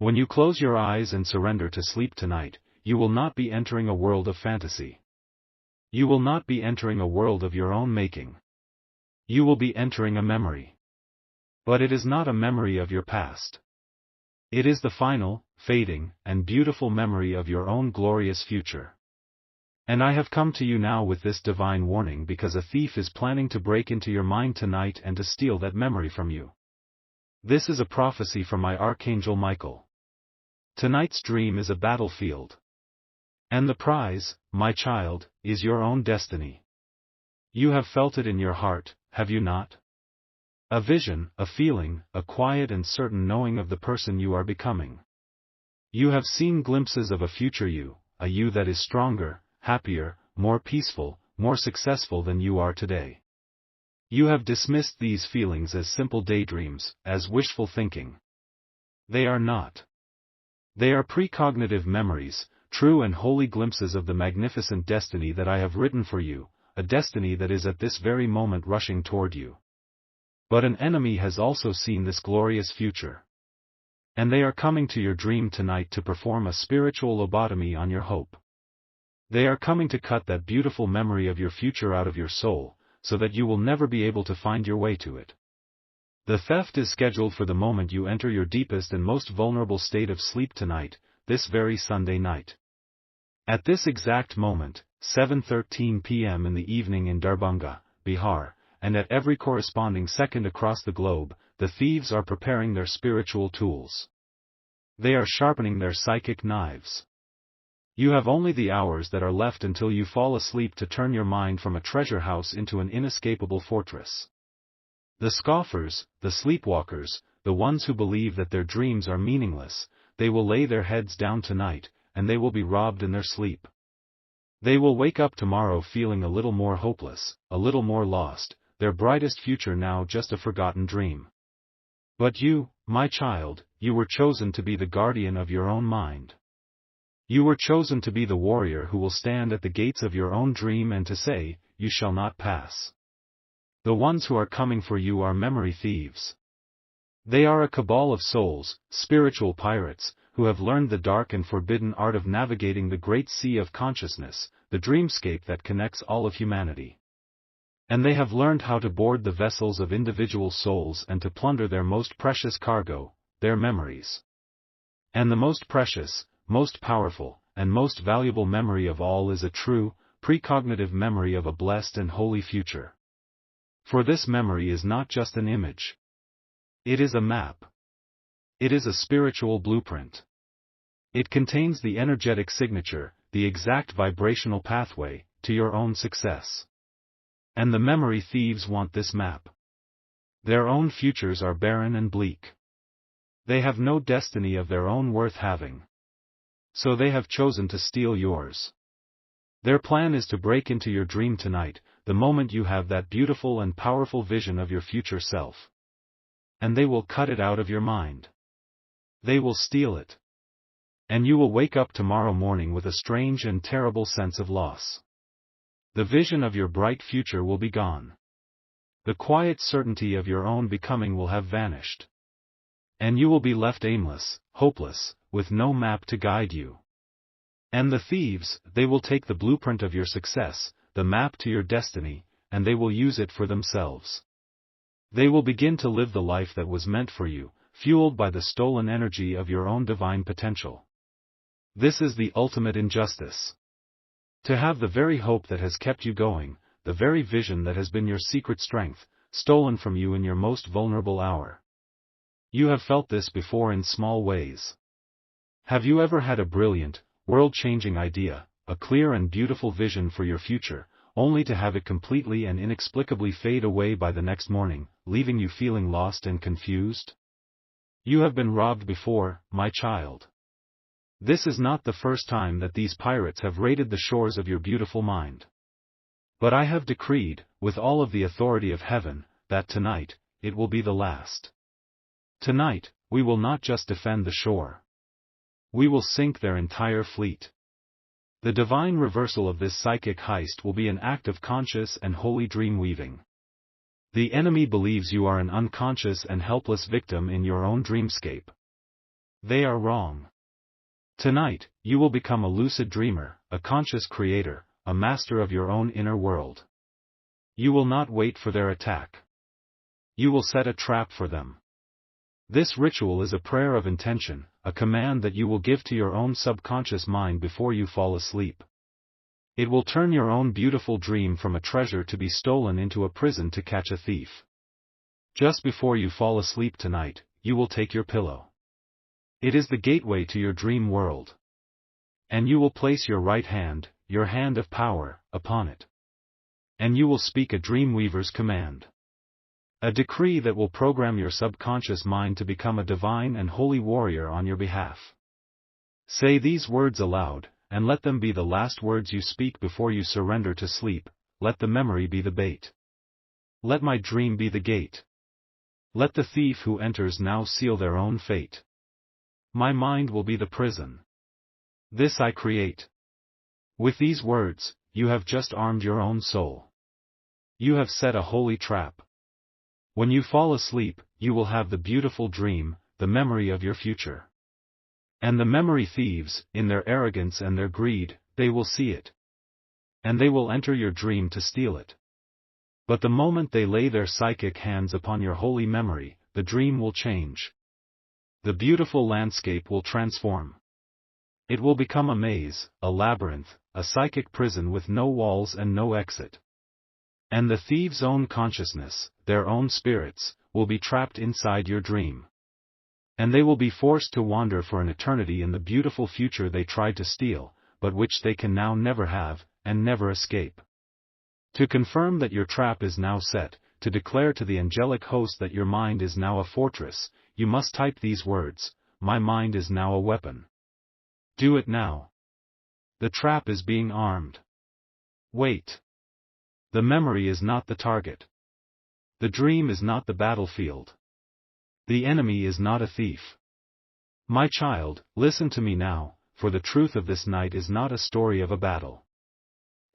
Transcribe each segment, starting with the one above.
When you close your eyes and surrender to sleep tonight, you will not be entering a world of fantasy. You will not be entering a world of your own making. You will be entering a memory. But it is not a memory of your past. It is the final, fading, and beautiful memory of your own glorious future. And I have come to you now with this divine warning because a thief is planning to break into your mind tonight and to steal that memory from you. This is a prophecy from my Archangel Michael. Tonight's dream is a battlefield. And the prize, my child, is your own destiny. You have felt it in your heart, have you not? A vision, a feeling, a quiet and certain knowing of the person you are becoming. You have seen glimpses of a future you, a you that is stronger, happier, more peaceful, more successful than you are today. You have dismissed these feelings as simple daydreams, as wishful thinking. They are not. They are precognitive memories, true and holy glimpses of the magnificent destiny that I have written for you, a destiny that is at this very moment rushing toward you. But an enemy has also seen this glorious future. And they are coming to your dream tonight to perform a spiritual lobotomy on your hope. They are coming to cut that beautiful memory of your future out of your soul, so that you will never be able to find your way to it. The theft is scheduled for the moment you enter your deepest and most vulnerable state of sleep tonight, this very Sunday night. At this exact moment, 7:13 p.m. in the evening in Darbhanga, Bihar, and at every corresponding second across the globe, the thieves are preparing their spiritual tools. They are sharpening their psychic knives. You have only the hours that are left until you fall asleep to turn your mind from a treasure house into an inescapable fortress. The scoffers, the sleepwalkers, the ones who believe that their dreams are meaningless, they will lay their heads down tonight, and they will be robbed in their sleep. They will wake up tomorrow feeling a little more hopeless, a little more lost, their brightest future now just a forgotten dream. But you, my child, you were chosen to be the guardian of your own mind. You were chosen to be the warrior who will stand at the gates of your own dream and to say, "You shall not pass." The ones who are coming for you are memory thieves. They are a cabal of souls, spiritual pirates, who have learned the dark and forbidden art of navigating the great sea of consciousness, the dreamscape that connects all of humanity. And they have learned how to board the vessels of individual souls and to plunder their most precious cargo, their memories. And the most precious, most powerful, and most valuable memory of all is a true, precognitive memory of a blessed and holy future. For this memory is not just an image. It is a map. It is a spiritual blueprint. It contains the energetic signature, the exact vibrational pathway, to your own success. And the memory thieves want this map. Their own futures are barren and bleak. They have no destiny of their own worth having. So they have chosen to steal yours. Their plan is to break into your dream tonight, the moment you have that beautiful and powerful vision of your future self. And they will cut it out of your mind. They will steal it. And you will wake up tomorrow morning with a strange and terrible sense of loss. The vision of your bright future will be gone. The quiet certainty of your own becoming will have vanished. And you will be left aimless, hopeless, with no map to guide you. And the thieves, they will take the blueprint of your success, the map to your destiny, and they will use it for themselves. They will begin to live the life that was meant for you, fueled by the stolen energy of your own divine potential. This is the ultimate injustice. To have the very hope that has kept you going, the very vision that has been your secret strength, stolen from you in your most vulnerable hour. You have felt this before in small ways. Have you ever had a brilliant, world-changing idea, a clear and beautiful vision for your future, only to have it completely and inexplicably fade away by the next morning, leaving you feeling lost and confused? You have been robbed before, my child. This is not the first time that these pirates have raided the shores of your beautiful mind. But I have decreed, with all of the authority of heaven, that tonight, it will be the last. Tonight, we will not just defend the shore. We will sink their entire fleet. The divine reversal of this psychic heist will be an act of conscious and holy dream weaving. The enemy believes you are an unconscious and helpless victim in your own dreamscape. They are wrong. Tonight, you will become a lucid dreamer, a conscious creator, a master of your own inner world. You will not wait for their attack. You will set a trap for them. This ritual is a prayer of intention, a command that you will give to your own subconscious mind before you fall asleep. It will turn your own beautiful dream from a treasure to be stolen into a prison to catch a thief. Just before you fall asleep tonight, you will take your pillow. It is the gateway to your dream world. And you will place your right hand, your hand of power, upon it. And you will speak a dream weaver's command. A decree that will program your subconscious mind to become a divine and holy warrior on your behalf. Say these words aloud, and let them be the last words you speak before you surrender to sleep. Let the memory be the bait. Let my dream be the gate. Let the thief who enters now seal their own fate. My mind will be the prison. This I create. With these words, you have just armed your own soul. You have set a holy trap. When you fall asleep, you will have the beautiful dream, the memory of your future. And the memory thieves, in their arrogance and their greed, they will see it. And they will enter your dream to steal it. But the moment they lay their psychic hands upon your holy memory, the dream will change. The beautiful landscape will transform. It will become a maze, a labyrinth, a psychic prison with no walls and no exit. And the thieves' own consciousness, their own spirits, will be trapped inside your dream. And they will be forced to wander for an eternity in the beautiful future they tried to steal, but which they can now never have, and never escape. To confirm that your trap is now set, to declare to the angelic host that your mind is now a fortress, you must type these words: my mind is now a weapon. Do it now. The trap is being armed. Wait. The memory is not the target. The dream is not the battlefield. The enemy is not a thief. My child, listen to me now, for the truth of this night is not a story of a battle.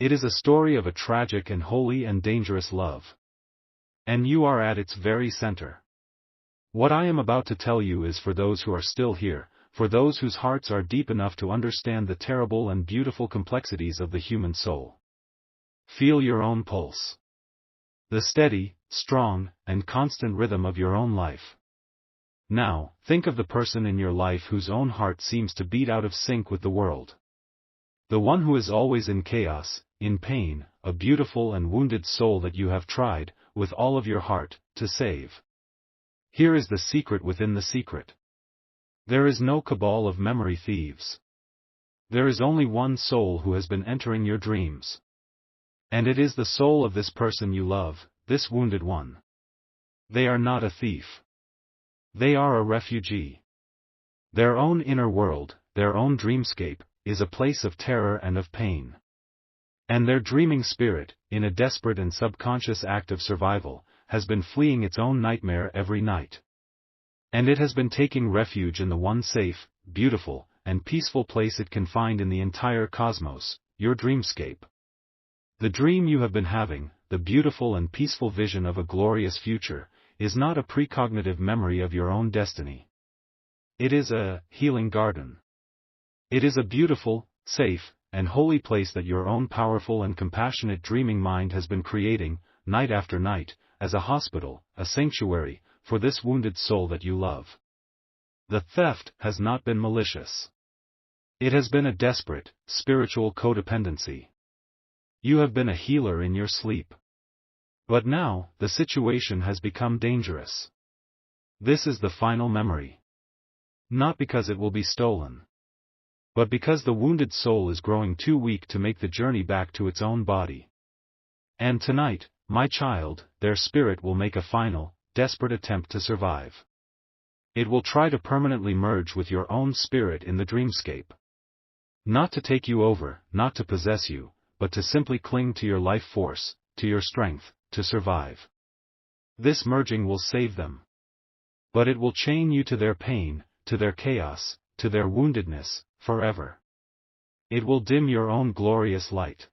It is a story of a tragic and holy and dangerous love. And you are at its very center. What I am about to tell you is for those who are still here, for those whose hearts are deep enough to understand the terrible and beautiful complexities of the human soul. Feel your own pulse. The steady, strong, and constant rhythm of your own life. Now, think of the person in your life whose own heart seems to beat out of sync with the world. The one who is always in chaos, in pain, a beautiful and wounded soul that you have tried, with all of your heart, to save. Here is the secret within the secret. There is no cabal of memory thieves. There is only one soul who has been entering your dreams. And it is the soul of this person you love, this wounded one. They are not a thief. They are a refugee. Their own inner world, their own dreamscape, is a place of terror and of pain. And their dreaming spirit, in a desperate and subconscious act of survival, has been fleeing its own nightmare every night. And it has been taking refuge in the one safe, beautiful, and peaceful place it can find in the entire cosmos, your dreamscape. The dream you have been having, the beautiful and peaceful vision of a glorious future, is not a precognitive memory of your own destiny. It is a healing garden. It is a beautiful, safe, and holy place that your own powerful and compassionate dreaming mind has been creating, night after night, as a hospital, a sanctuary, for this wounded soul that you love. The theft has not been malicious. It has been a desperate, spiritual codependency. You have been a healer in your sleep. But now, the situation has become dangerous. This is the final memory. Not because it will be stolen. But because the wounded soul is growing too weak to make the journey back to its own body. And tonight, my child, their spirit will make a final, desperate attempt to survive. It will try to permanently merge with your own spirit in the dreamscape. Not to take you over, not to possess you, but to simply cling to your life force, to your strength, to survive. This merging will save them. But it will chain you to their pain, to their chaos, to their woundedness, forever. It will dim your own glorious light.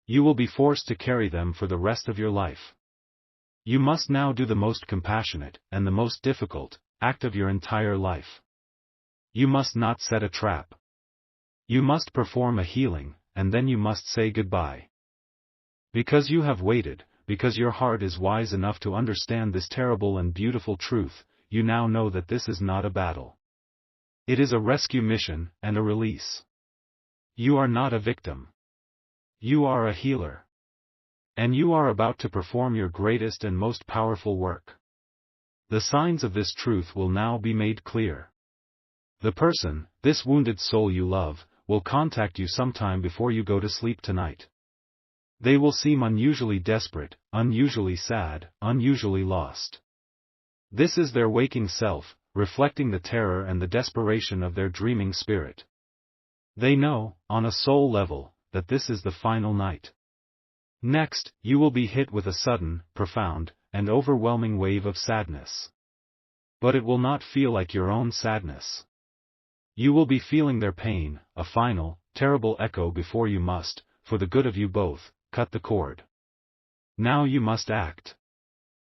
You will be forced to carry them for the rest of your life. You must now do the most compassionate, and the most difficult, act of your entire life. You must not set a trap. You must perform a healing, and then you must say goodbye. Because you have waited, because your heart is wise enough to understand this terrible and beautiful truth, you now know that this is not a battle. It is a rescue mission and a release. You are not a victim. You are a healer. And you are about to perform your greatest and most powerful work. The signs of this truth will now be made clear. The person, this wounded soul you love, will contact you sometime before you go to sleep tonight. They will seem unusually desperate, unusually sad, unusually lost. This is their waking self, reflecting the terror and the desperation of their dreaming spirit. They know, on a soul level, that this is the final night. Next, you will be hit with a sudden, profound, and overwhelming wave of sadness. But it will not feel like your own sadness. You will be feeling their pain, a final, terrible echo before you must, for the good of you both, cut the cord. Now you must act.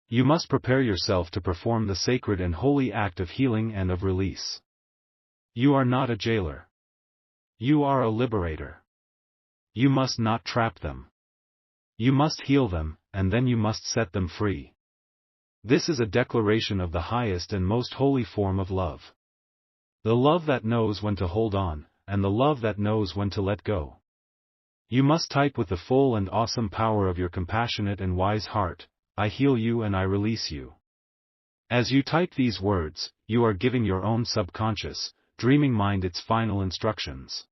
You must prepare yourself to perform the sacred and holy act of healing and of release. You are not a jailer. You are a liberator. You must not trap them. You must heal them, and then you must set them free. This is a declaration of the highest and most holy form of love. The love that knows when to hold on, and the love that knows when to let go. You must type with the full and awesome power of your compassionate and wise heart, I heal you and I release you. As you type these words, you are giving your own subconscious, dreaming mind its final instructions.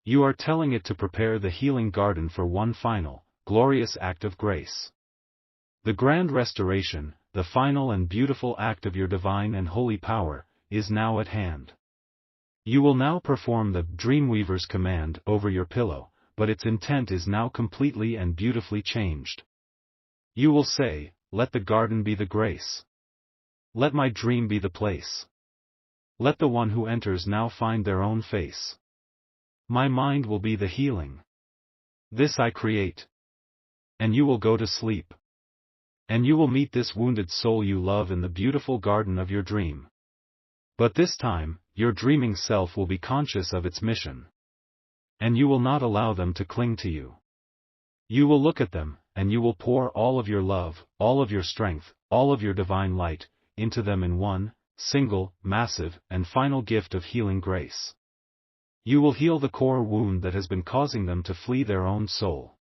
You are telling it to prepare the healing garden for one final, glorious act of grace. The grand restoration, the final and beautiful act of your divine and holy power, is now at hand. You will now perform the Dreamweaver's command over your pillow, but its intent is now completely and beautifully changed. You will say, let the garden be the grace. Let my dream be the place. Let the one who enters now find their own face. My mind will be the healing. This I create. And you will go to sleep. And you will meet this wounded soul you love in the beautiful garden of your dream. But this time, your dreaming self will be conscious of its mission. And you will not allow them to cling to you. You will look at them, and you will pour all of your love, all of your strength, all of your divine light, into them in one, single, massive, and final gift of healing grace. You will heal the core wound that has been causing them to flee their own soul.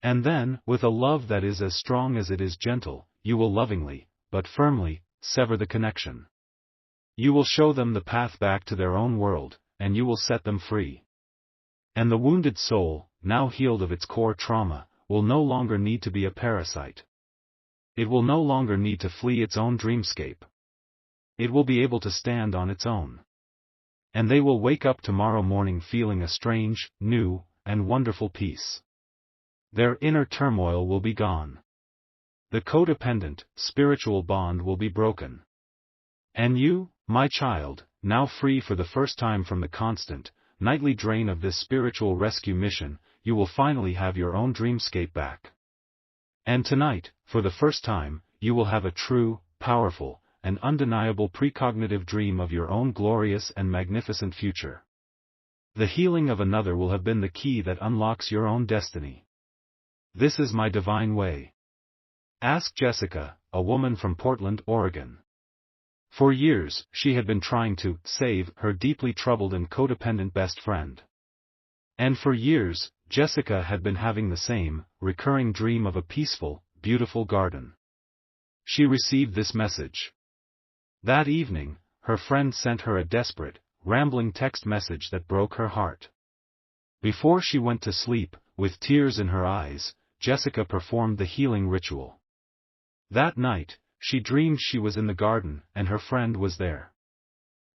And then, with a love that is as strong as it is gentle, you will lovingly, but firmly, sever the connection. You will show them the path back to their own world, and you will set them free. And the wounded soul, now healed of its core trauma, will no longer need to be a parasite. It will no longer need to flee its own dreamscape. It will be able to stand on its own. And they will wake up tomorrow morning feeling a strange, new, and wonderful peace. Their inner turmoil will be gone. The codependent, spiritual bond will be broken. And you, my child, now free for the first time from the constant, nightly drain of this spiritual rescue mission, you will finally have your own dreamscape back. And tonight, for the first time, you will have a true, powerful, and undeniable precognitive dream of your own glorious and magnificent future. The healing of another will have been the key that unlocks your own destiny. This is my divine way. Ask Jessica, a woman from Portland, Oregon. For years, she had been trying to save her deeply troubled and codependent best friend. And for years, Jessica had been having the same, recurring dream of a peaceful, beautiful garden. She received this message. That evening, her friend sent her a desperate, rambling text message that broke her heart. Before she went to sleep, with tears in her eyes, Jessica performed the healing ritual. That night, she dreamed she was in the garden and her friend was there.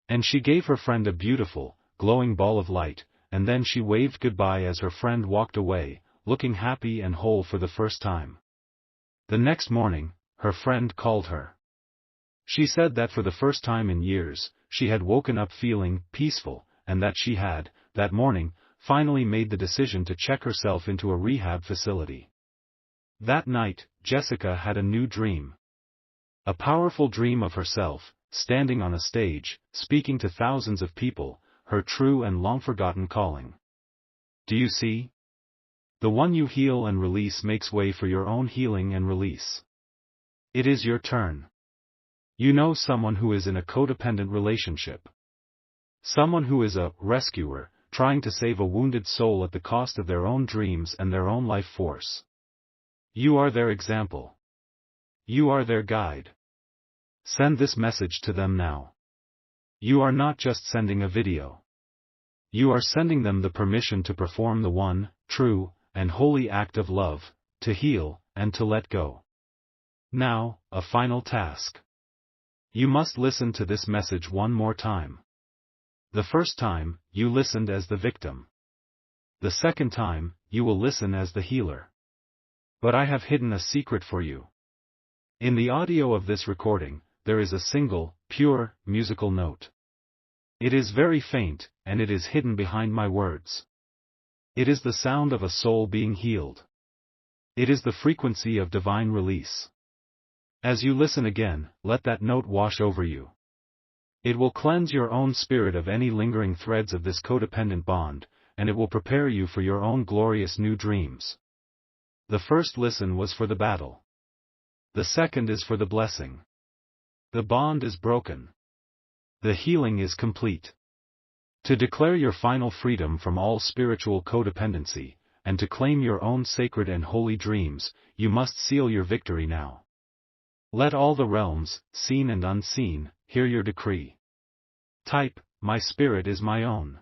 And she gave her friend a beautiful, glowing ball of light, and then she waved goodbye as her friend walked away, looking happy and whole for the first time. The next morning, her friend called her. She said that for the first time in years, she had woken up feeling peaceful, and that she had, that morning, finally made the decision to check herself into a rehab facility. That night, Jessica had a new dream. A powerful dream of herself, standing on a stage, speaking to thousands of people, her true and long-forgotten calling. Do you see? The one you heal and release makes way for your own healing and release. It is your turn. You know someone who is in a codependent relationship. Someone who is a rescuer, trying to save a wounded soul at the cost of their own dreams and their own life force. You are their example. You are their guide. Send this message to them now. You are not just sending a video. You are sending them the permission to perform the one, true, and holy act of love, to heal, and to let go. Now, a final task. You must listen to this message one more time. The first time, you listened as the victim. The second time, you will listen as the healer. But I have hidden a secret for you. In the audio of this recording, there is a single, pure, musical note. It is very faint, and it is hidden behind my words. It is the sound of a soul being healed. It is the frequency of divine release. As you listen again, let that note wash over you. It will cleanse your own spirit of any lingering threads of this codependent bond, and it will prepare you for your own glorious new dreams. The first listen was for the battle. The second is for the blessing. The bond is broken. The healing is complete. To declare your final freedom from all spiritual codependency, and to claim your own sacred and holy dreams, you must seal your victory now. Let all the realms, seen and unseen, hear your decree. Type, "My spirit is my own."